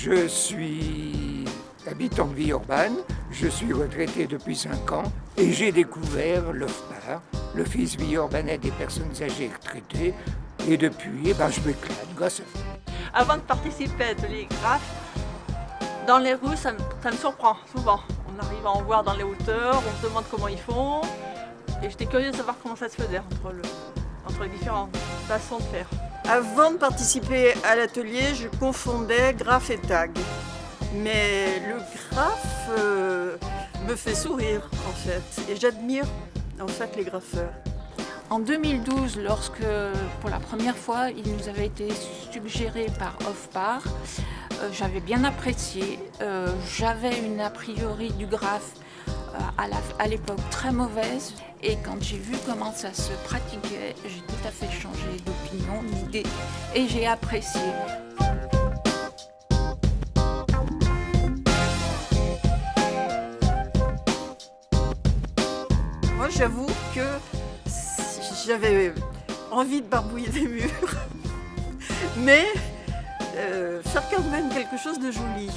Je suis habitant de Villeurbanne, je suis retraité depuis 5 ans et j'ai découvert l'OFPAR, l'Office Villeurbanais des personnes âgées retraitées, et depuis, je m'éclate grâce à vous. Avant de participer à l'atelier graphe, dans les rues, ça me surprend souvent. On arrive à en voir dans les hauteurs, on se demande comment ils font. Et j'étais curieuse de savoir comment ça se faisait entre les différentes façons de faire. Avant de participer à l'atelier, je confondais graphe et tag. Mais le graphe me fait sourire en fait. Et j'admire en fait les graffeurs. En 2012, lorsque pour la première fois il nous avait été suggéré par OFPAR, j'avais bien apprécié. J'avais une a priori du graphe à l'époque très mauvaise, et quand j'ai vu comment ça se pratiquait, j'ai tout à fait changé d'opinion, d'idée, et j'ai apprécié. Moi j'avoue que j'avais envie de barbouiller des murs, mais faire quand même quelque chose de joli.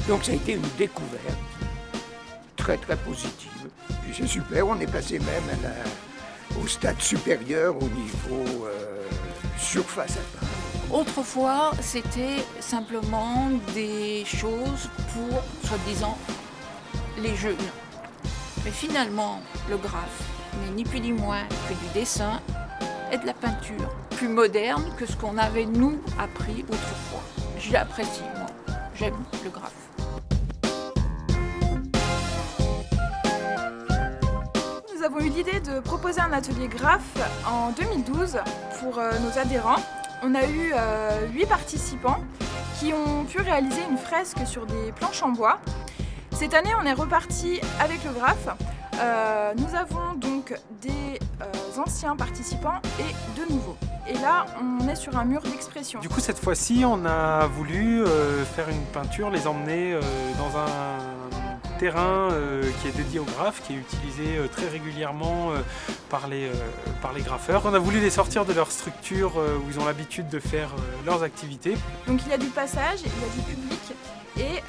Donc ça a été une découverte très très positive. Et c'est super, on est passé même au stade supérieur au niveau surface à peindre. Autrefois, c'était simplement des choses pour, soi-disant, les jeunes. Mais finalement, le graphe n'est ni plus ni moins que du dessin et de la peinture, plus moderne que ce qu'on avait, nous, appris autrefois. J'apprécie, moi. J'aime le graphe. Nous avons eu l'idée de proposer un atelier graphe en 2012 pour nos adhérents. On a eu 8 participants qui ont pu réaliser une fresque sur des planches en bois. Cette année, on est reparti avec le graphe. Nous avons donc des anciens participants et de nouveaux. Et là, on est sur un mur d'expression. Du coup, cette fois-ci, on a voulu faire une peinture, les emmener dans un terrain qui est dédié au graphe, qui est utilisé très régulièrement par les graffeurs. On a voulu les sortir de leur structure où ils ont l'habitude de faire leurs activités. Donc il y a du passage, il y a du public et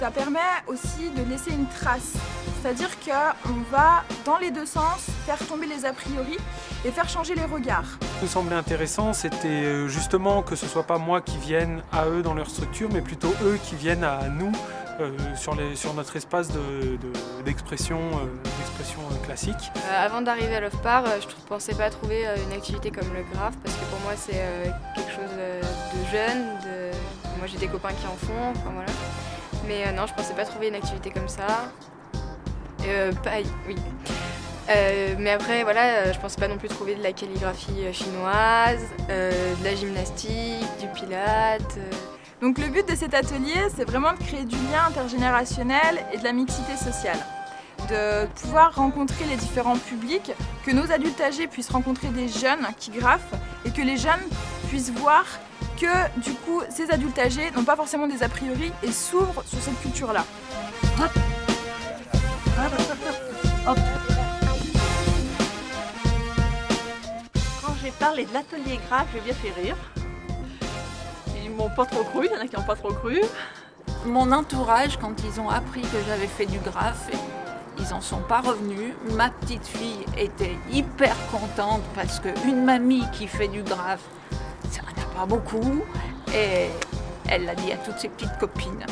ça permet aussi de laisser une trace. C'est-à-dire qu'on va dans les deux sens faire tomber les a priori et faire changer les regards. Ce qui nous semblait intéressant, c'était justement que ce ne soit pas moi qui vienne à eux dans leur structure, mais plutôt eux qui viennent à nous sur notre espace d'expression classique. Avant d'arriver à l'OFPAR, je ne pensais pas trouver une activité comme le graphe, parce que pour moi c'est quelque chose de jeune. Moi j'ai des copains qui en font, enfin voilà. Mais non, je pensais pas trouver une activité comme ça. Oui. Mais après, voilà, je pensais pas non plus trouver de la calligraphie chinoise, de la gymnastique, du pilate. Donc le but de cet atelier, c'est vraiment de créer du lien intergénérationnel et de la mixité sociale. De pouvoir rencontrer les différents publics, que nos adultes âgés puissent rencontrer des jeunes qui graffent et que les jeunes puissent voir que du coup, ces adultes âgés n'ont pas forcément des a priori et s'ouvrent sur cette culture-là. Quand j'ai parlé de l'atelier graphe, j'ai bien fait rire. Ils m'ont pas trop cru, il y en a qui n'ont pas trop cru. Mon entourage, quand ils ont appris que j'avais fait du graphe, ils n'en sont pas revenus. Ma petite fille était hyper contente parce qu'une mamie qui fait du graphe, ça n'en a pas beaucoup. Et elle l'a dit à toutes ses petites copines.